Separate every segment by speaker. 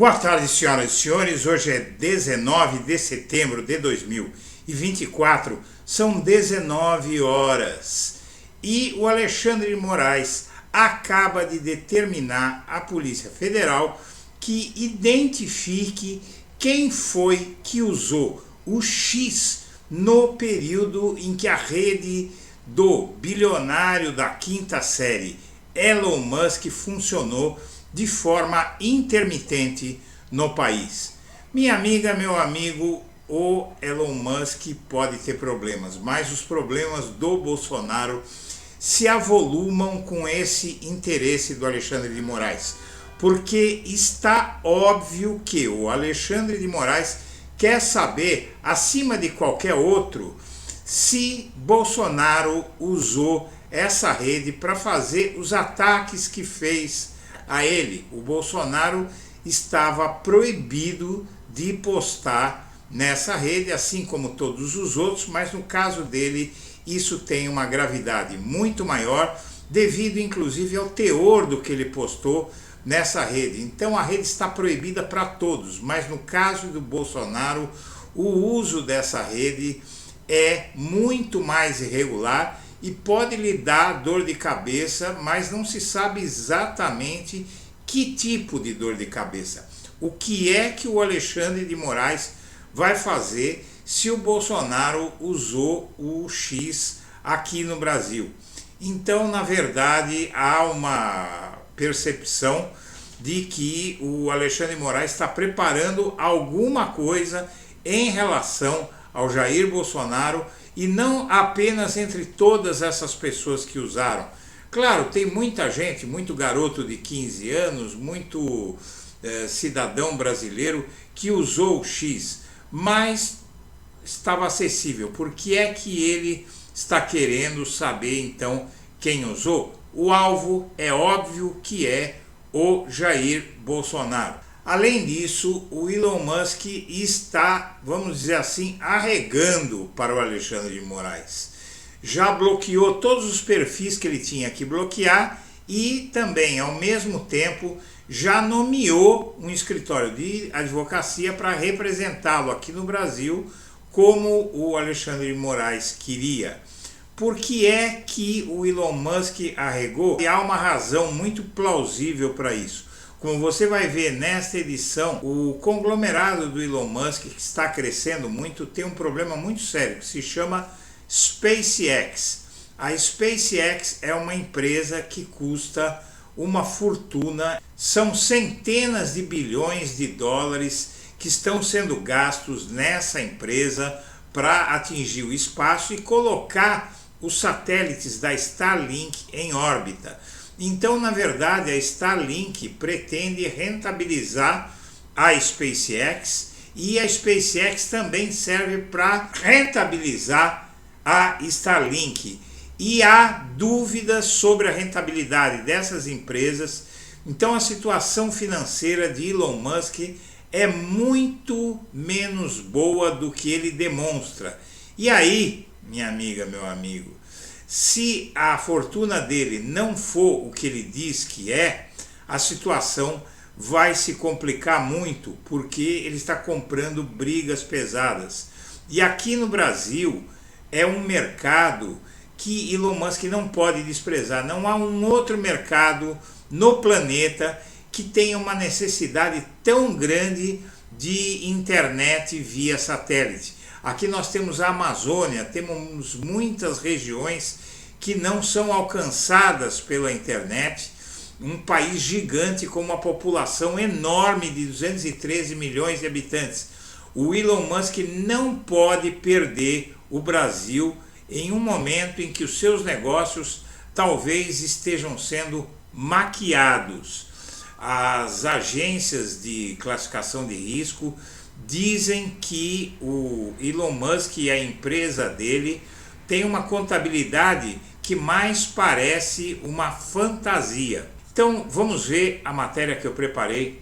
Speaker 1: Boa tarde, senhoras e senhores. Hoje é 19 de setembro de 2024, são 19 horas. E o Alexandre de Moraes acaba de determinar à Polícia Federal que identifique quem foi que usou o X no período em que a rede do bilionário da quinta série Elon Musk funcionou de forma intermitente no país. Minha amiga, meu amigo, o Elon Musk pode ter problemas, mas os problemas do Bolsonaro se avolumam com esse interesse do Alexandre de Moraes, porque está óbvio que o Alexandre de Moraes quer saber, acima de qualquer outro, se Bolsonaro usou essa rede para fazer os ataques que fez a ele. O Bolsonaro estava proibido de postar nessa rede, assim como todos os outros, mas no caso dele isso tem uma gravidade muito maior, devido inclusive ao teor do que ele postou nessa rede. Então a rede está proibida para todos, mas no caso do Bolsonaro o uso dessa rede é muito mais irregular e pode lhe dar dor de cabeça, mas não se sabe exatamente que tipo de dor de cabeça. O que é que o Alexandre de Moraes vai fazer se o Bolsonaro usou o X aqui no Brasil? Então, na verdade, há uma percepção de que o Alexandre de Moraes está preparando alguma coisa em relação ao Jair Bolsonaro, e não apenas entre todas essas pessoas que usaram. Claro, tem muita gente, muito garoto de 15 anos, muito cidadão brasileiro que usou o X, mas estava acessível. Por que é que ele está querendo saber então quem usou? O alvo é óbvio que é o Jair Bolsonaro. Além disso, o Elon Musk está, vamos dizer assim, arregando para o Alexandre de Moraes. Já bloqueou todos os perfis que ele tinha que bloquear e também, ao mesmo tempo, já nomeou um escritório de advocacia para representá-lo aqui no Brasil, como o Alexandre de Moraes queria. Por que é que o Elon Musk arregou? E há uma razão muito plausível para isso. Como você vai ver nesta edição, o conglomerado do Elon Musk, que está crescendo muito, tem um problema muito sério, que se chama SpaceX. A SpaceX é uma empresa que custa uma fortuna, são centenas de bilhões de dólares que estão sendo gastos nessa empresa para atingir o espaço e colocar os satélites da Starlink em órbita. Então, na verdade, a Starlink pretende rentabilizar a SpaceX e a SpaceX também serve para rentabilizar a Starlink. E há dúvidas sobre a rentabilidade dessas empresas. Então, a situação financeira de Elon Musk é muito menos boa do que ele demonstra. E aí, minha amiga, meu amigo, se a fortuna dele não for o que ele diz que é, a situação vai se complicar muito, porque ele está comprando brigas pesadas. E aqui no Brasil é um mercado que Elon Musk não pode desprezar. Não há um outro mercado no planeta que tenha uma necessidade tão grande de internet via satélite. Aqui nós temos a Amazônia, temos muitas regiões que não são alcançadas pela internet, um país gigante com uma população enorme de 213 milhões de habitantes. O Elon Musk não pode perder o Brasil em um momento em que os seus negócios talvez estejam sendo maquiados. As agências de classificação de risco dizem que o Elon Musk e a empresa dele têm uma contabilidade que mais parece uma fantasia. Então vamos ver a matéria que eu preparei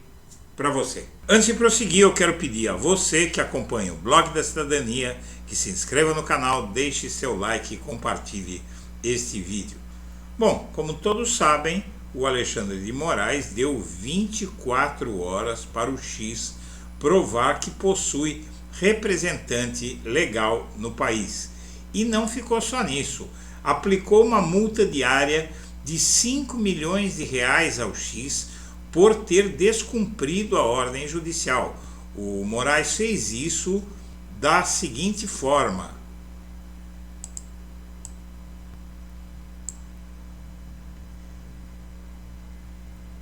Speaker 1: para você. Antes de prosseguir, eu quero pedir a você que acompanha o Blog da Cidadania que se inscreva no canal, deixe seu like e compartilhe este vídeo. Bom, como todos sabem, o Alexandre de Moraes deu 24 horas para o X provar que possui representante legal no país. E não ficou só nisso, aplicou uma multa diária de 5 milhões de reais ao X por ter descumprido a ordem judicial. O Moraes fez isso da seguinte forma: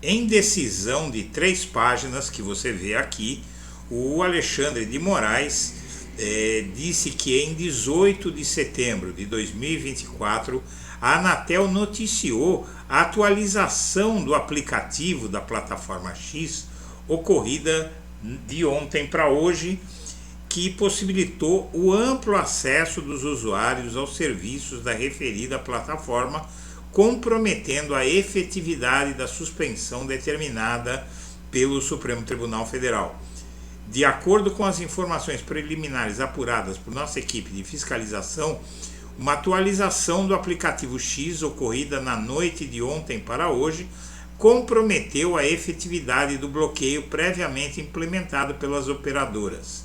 Speaker 1: em decisão de 3 páginas que você vê aqui, o Alexandre de Moraes disse que em 18 de setembro de 2024 a Anatel noticiou a atualização do aplicativo da plataforma X ocorrida de ontem para hoje, que possibilitou o amplo acesso dos usuários aos serviços da referida plataforma, comprometendo a efetividade da suspensão determinada pelo Supremo Tribunal Federal. De acordo com as informações preliminares apuradas por nossa equipe de fiscalização, uma atualização do aplicativo X ocorrida na noite de ontem para hoje comprometeu a efetividade do bloqueio previamente implementado pelas operadoras.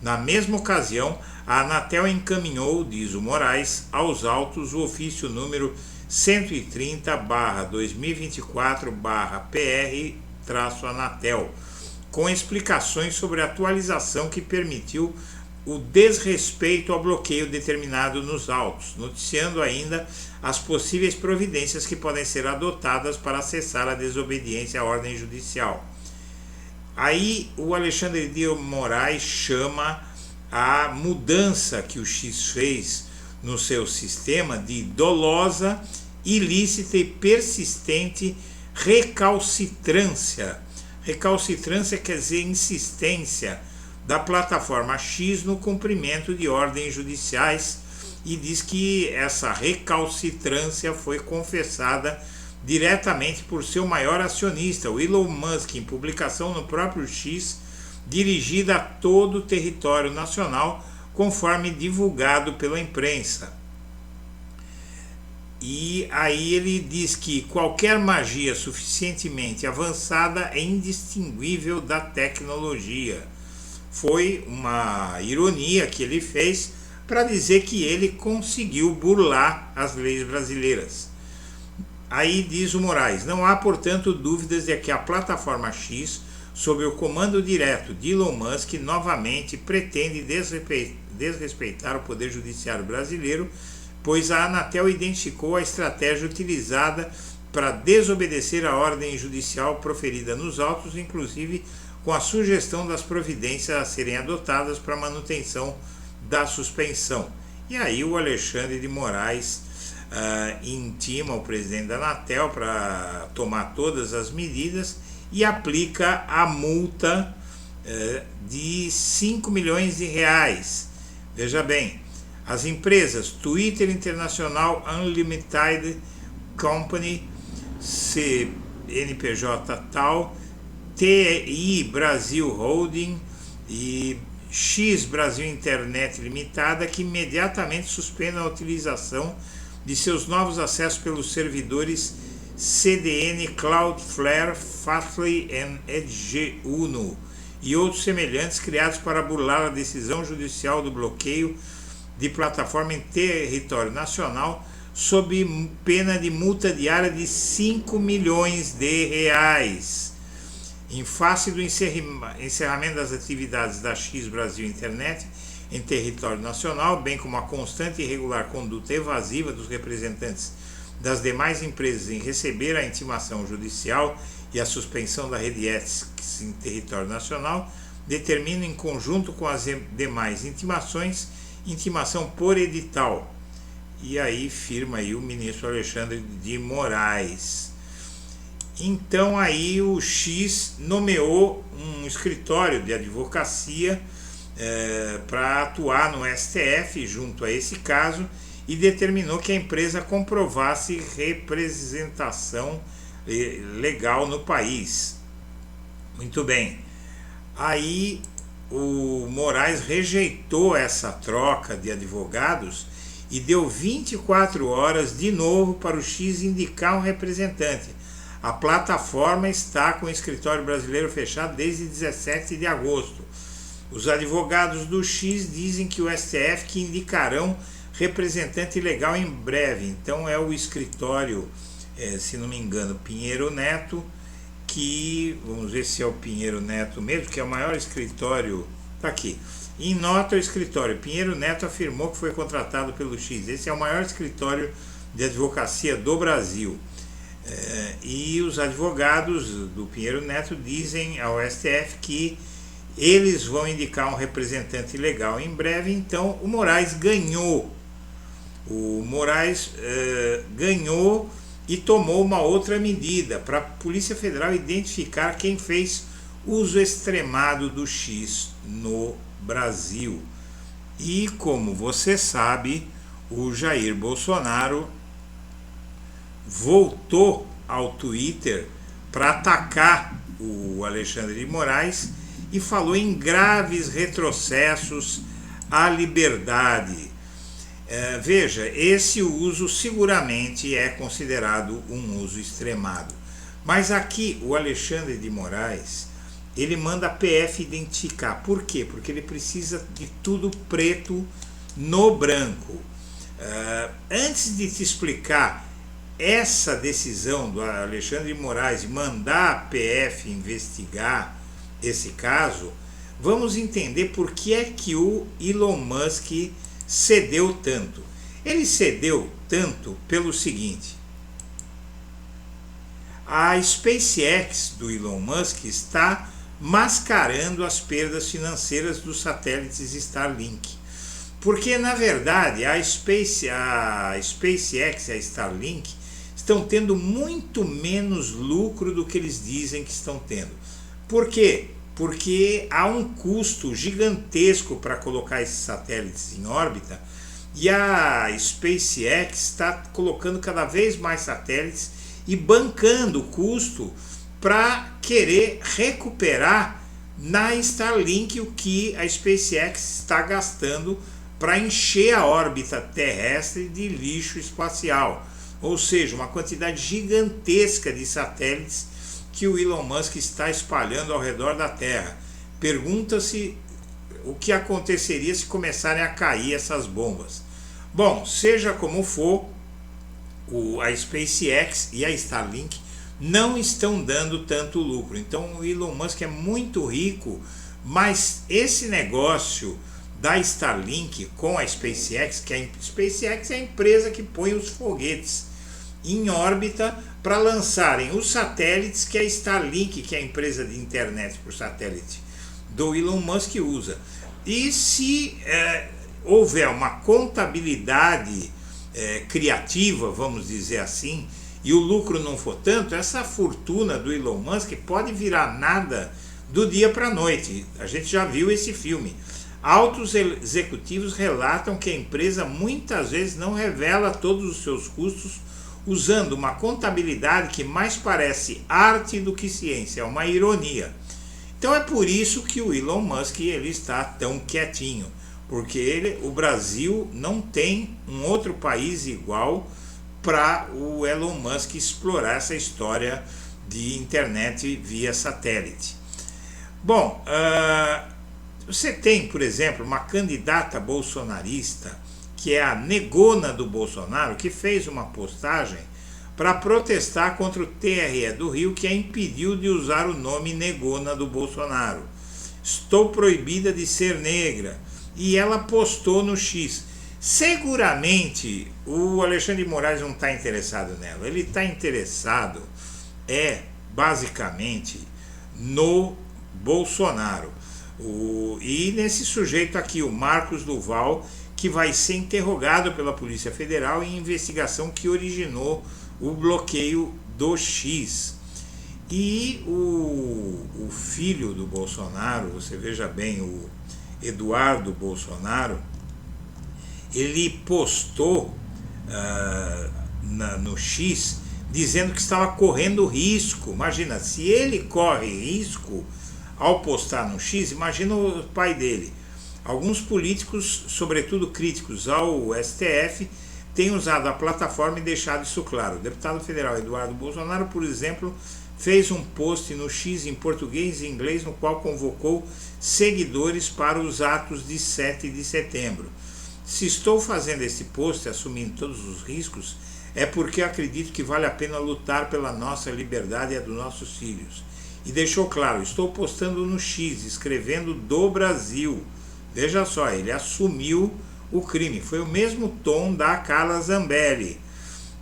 Speaker 1: Na mesma ocasião, a Anatel encaminhou, diz o Moraes, aos autos o ofício número 130/2024/PR-Anatel, com explicações sobre a atualização que permitiu o desrespeito ao bloqueio determinado nos autos, noticiando ainda as possíveis providências que podem ser adotadas para acessar a desobediência à ordem judicial. Aí o Alexandre de Moraes chama a mudança que o X fez no seu sistema de dolosa, ilícita e persistente recalcitrância. Recalcitrância quer dizer insistência da plataforma X no cumprimento de ordens judiciais, e diz que essa recalcitrância foi confessada diretamente por seu maior acionista, o Elon Musk, em publicação no próprio X, dirigida a todo o território nacional, conforme divulgado pela imprensa. E aí ele diz que qualquer magia suficientemente avançada é indistinguível da tecnologia. Foi uma ironia que ele fez para dizer que ele conseguiu burlar as leis brasileiras. Aí diz o Moraes: não há, portanto, dúvidas de que a plataforma X, sob o comando direto de Elon Musk, novamente pretende desrespeitar o Poder Judiciário brasileiro, pois a Anatel identificou a estratégia utilizada para desobedecer a ordem judicial proferida nos autos, inclusive com a sugestão das providências a serem adotadas para a manutenção da suspensão. E aí o Alexandre de Moraes intima o presidente da Anatel para tomar todas as medidas e aplica a multa de 5 milhões de reais. Veja bem, as empresas Twitter International Unlimited Company, CNPJ tal, TI Brasil Holding e X Brasil Internet Limitada, que imediatamente suspendam a utilização de seus novos acessos pelos servidores CDN, Cloudflare, Fastly e EdgeUno e outros semelhantes criados para burlar a decisão judicial do bloqueio de plataforma em território nacional, sob pena de multa diária de 5 milhões de reais. Em face do encerramento das atividades da X Brasil Internet em território nacional, bem como a constante e irregular conduta evasiva dos representantes das demais empresas em receber a intimação judicial e a suspensão da rede ETS em território nacional, determina em conjunto com as demais intimação por edital. E aí firma aí o ministro Alexandre de Moraes. Então aí o X nomeou um escritório de advocacia para atuar no STF junto a esse caso e determinou que a empresa comprovasse representação legal no país. Muito bem. Aí o Moraes rejeitou essa troca de advogados e deu 24 horas de novo para o X indicar um representante. A plataforma está com o escritório brasileiro fechado desde 17 de agosto. Os advogados do X dizem que o STF que indicarão representante legal em breve. Então é o escritório, se não me engano, Pinheiro Neto, que, vamos ver se é o Pinheiro Neto mesmo, que é o maior escritório, está aqui. Em nota, o escritório Pinheiro Neto afirmou que foi contratado pelo X. Esse é o maior escritório de advocacia do Brasil. E os advogados do Pinheiro Neto dizem ao STF que eles vão indicar um representante legal em breve. Então o Moraes ganhou. O Moraes ganhou e tomou uma outra medida para a Polícia Federal identificar quem fez uso extremado do X no Brasil. E como você sabe, o Jair Bolsonaro voltou ao Twitter para atacar o Alexandre de Moraes e falou em graves retrocessos à liberdade. Veja, esse uso seguramente é considerado um uso extremado. Mas aqui o Alexandre de Moraes, ele manda a PF identificar. Por quê? Porque ele precisa de tudo preto no branco. Antes de te explicar essa decisão do Alexandre de Moraes de mandar a PF investigar esse caso, vamos entender por que é que o Elon Musk cedeu tanto. Ele cedeu tanto pelo seguinte: a SpaceX do Elon Musk está mascarando as perdas financeiras dos satélites Starlink. Porque, na verdade, a SpaceX e a Starlink estão tendo muito menos lucro do que eles dizem que estão tendo. Por quê? Porque há um custo gigantesco para colocar esses satélites em órbita e a SpaceX está colocando cada vez mais satélites e bancando o custo para querer recuperar na Starlink o que a SpaceX está gastando para encher a órbita terrestre de lixo espacial. Ou seja, uma quantidade gigantesca de satélites que o Elon Musk está espalhando ao redor da Terra. Pergunta-se o que aconteceria se começarem a cair essas bombas. Bom, seja como for, a SpaceX e a Starlink não estão dando tanto lucro. Então o Elon Musk é muito rico, mas esse negócio da Starlink com a SpaceX, que a SpaceX é a empresa que põe os foguetes em órbita para lançarem os satélites que a Starlink, que é a empresa de internet por satélite do Elon Musk, usa. E se houver uma contabilidade criativa, vamos dizer assim, e o lucro não for tanto, essa fortuna do Elon Musk pode virar nada do dia para a noite. A gente já viu esse filme. Altos executivos relatam que a empresa muitas vezes não revela todos os seus custos, usando uma contabilidade que mais parece arte do que ciência, é uma ironia. Então é por isso que o Elon Musk ele está tão quietinho, porque o Brasil não tem um outro país igual para o Elon Musk explorar essa história de internet via satélite. Bom, você tem, por exemplo, uma candidata bolsonarista, que é a negona do Bolsonaro, que fez uma postagem para protestar contra o TRE do Rio, que a impediu de usar o nome negona do Bolsonaro. Estou proibida de ser negra. E ela postou no X. Seguramente o Alexandre de Moraes não está interessado nela. Ele está interessado, basicamente, no Bolsonaro. E nesse sujeito aqui, o Marcos Duval, que vai ser interrogado pela Polícia Federal em investigação que originou o bloqueio do X. E o filho do Bolsonaro, você veja bem, o Eduardo Bolsonaro, ele postou no X dizendo que estava correndo risco. Imagina, se ele corre risco ao postar no X, imagina o pai dele. Alguns políticos, sobretudo críticos ao STF, tem usado a plataforma e deixado isso claro. O deputado federal Eduardo Bolsonaro, por exemplo, fez um post no X em português e inglês no qual convocou seguidores para os atos de 7 de setembro. Se estou fazendo esse post assumindo todos os riscos, é porque acredito que vale a pena lutar pela nossa liberdade e a dos nossos filhos. E deixou claro, estou postando no X, escrevendo do Brasil. Veja só, ele assumiu o crime. Foi o mesmo tom da Carla Zambelli.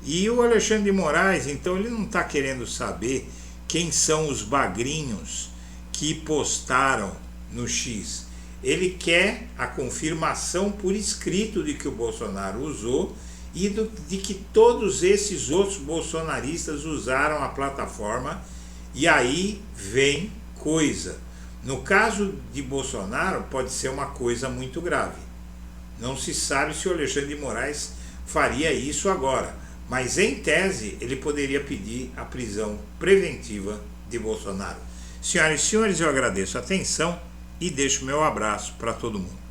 Speaker 1: E o Alexandre de Moraes, então, ele não está querendo saber quem são os bagrinhos que postaram no X. Ele quer a confirmação por escrito de que o Bolsonaro usou e de que todos esses outros bolsonaristas usaram a plataforma, e aí vem coisa. No caso de Bolsonaro, pode ser uma coisa muito grave. Não se sabe se o Alexandre de Moraes faria isso agora, mas em tese ele poderia pedir a prisão preventiva de Bolsonaro. Senhoras e senhores, eu agradeço a atenção e deixo meu abraço para todo mundo.